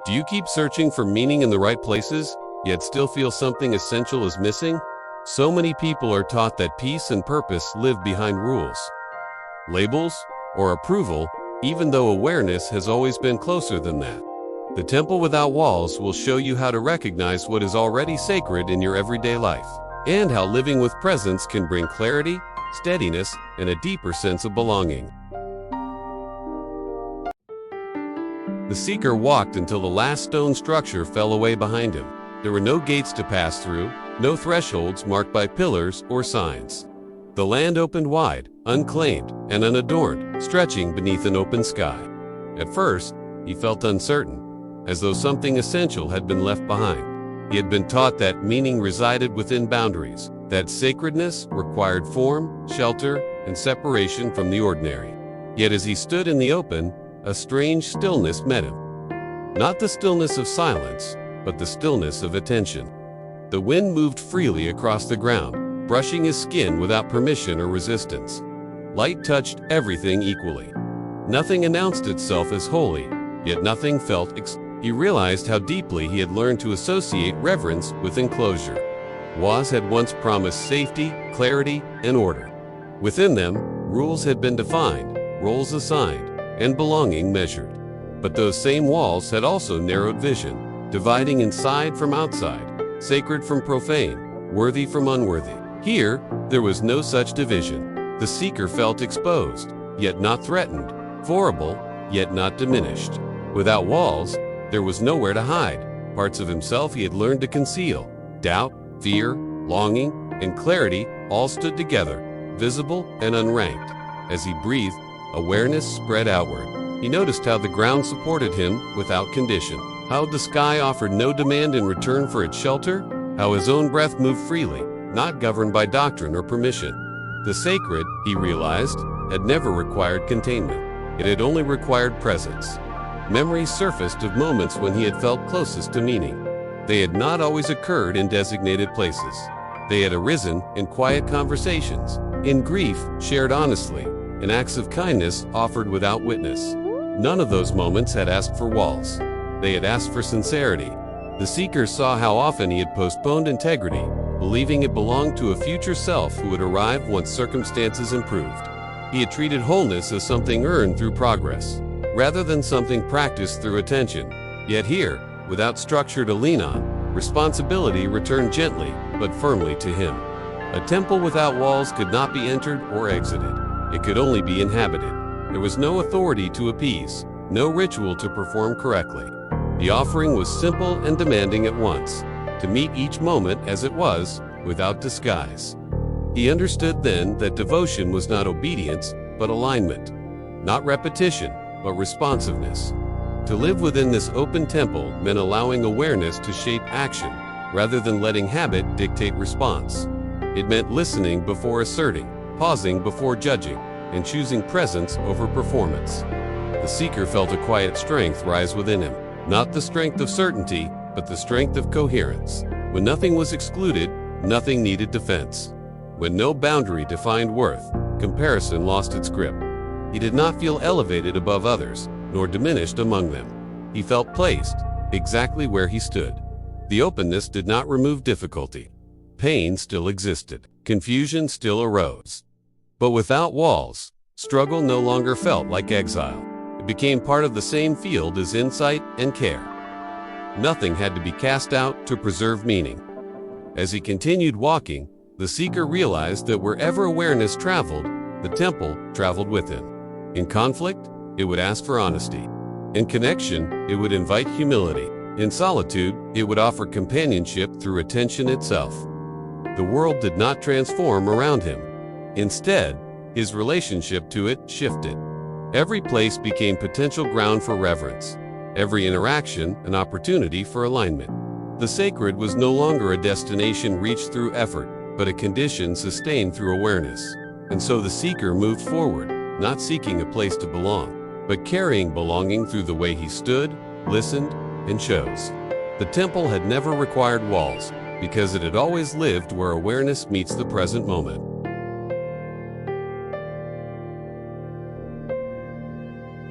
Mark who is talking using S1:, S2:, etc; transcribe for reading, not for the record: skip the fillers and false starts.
S1: Do you keep searching for meaning in the right places, yet still feel something essential is missing? So many people are taught that peace and purpose live behind rules, labels, or approval, even though awareness has always been closer than that. The Temple Without Walls will show you how to recognize what is already sacred in your everyday life, and how living with presence can bring clarity, steadiness, and a deeper sense of belonging. The seeker walked until the last stone structure fell away behind him. There were no gates to pass through, no thresholds marked by pillars or signs. The land opened wide, unclaimed and unadorned, stretching beneath an open sky. At first, he felt uncertain, as though something essential had been left behind. He had been taught that meaning resided within boundaries, that sacredness required form, shelter, and separation from the ordinary. Yet as he stood in the open, a strange stillness met him. Not the stillness of silence, but the stillness of attention. The wind moved freely across the ground, brushing his skin without permission or resistance. Light touched everything equally. Nothing announced itself as holy, yet nothing felt He realized how deeply he had learned to associate reverence with enclosure. Walls had once promised safety, clarity, and order. Within them, rules had been defined, roles assigned, and belonging measured. But those same walls had also narrowed vision, dividing inside from outside, sacred from profane, worthy from unworthy. Here, there was no such division. The seeker felt exposed, yet not threatened, vulnerable, yet not diminished. Without walls, there was nowhere to hide. Parts of himself he had learned to conceal. Doubt, fear, longing, and clarity all stood together, visible and unranked. As he breathed, awareness spread outward. He noticed how the ground supported him without condition, how the sky offered no demand in return for its shelter, how his own breath moved freely, not governed by doctrine or permission. The sacred, he realized, had never required containment. It had only required presence. Memories surfaced of moments when he had felt closest to meaning. They had not always occurred in designated places. They had arisen in quiet conversations, in grief shared honestly, in acts of kindness offered without witness. None of those moments had asked for walls. They had asked for sincerity. The seeker saw how often he had postponed integrity, believing it belonged to a future self who would arrive once circumstances improved. He had treated wholeness as something earned through progress, rather than something practiced through attention. Yet here, without structure to lean on, responsibility returned gently but firmly to him. A temple without walls could not be entered or exited. It could only be inhabited. There was no authority to appease, no ritual to perform correctly. The offering was simple and demanding at once, to meet each moment as it was, without disguise. He understood then that devotion was not obedience, but alignment. Not repetition, but responsiveness. To live within this open temple meant allowing awareness to shape action, rather than letting habit dictate response. It meant listening before asserting, pausing before judging, and choosing presence over performance. The seeker felt a quiet strength rise within him, not the strength of certainty, but the strength of coherence. When nothing was excluded, nothing needed defense. When no boundary defined worth, comparison lost its grip. He did not feel elevated above others, nor diminished among them. He felt placed, exactly where he stood. The openness did not remove difficulty. Pain still existed. Confusion still arose. But without walls, struggle no longer felt like exile. It became part of the same field as insight and care. Nothing had to be cast out to preserve meaning. As he continued walking, the seeker realized that wherever awareness traveled, the temple traveled with him. In conflict, it would ask for honesty. In connection, it would invite humility. In solitude, it would offer companionship through attention itself. The world did not transform around him. Instead, his relationship to it shifted. Every place became potential ground for reverence. Every interaction an opportunity for alignment. The sacred was no longer a destination reached through effort, but a condition sustained through awareness. And so the seeker moved forward, not seeking a place to belong, but carrying belonging through the way he stood, listened, and chose. The temple had never required walls, because it had always lived where awareness meets the present moment.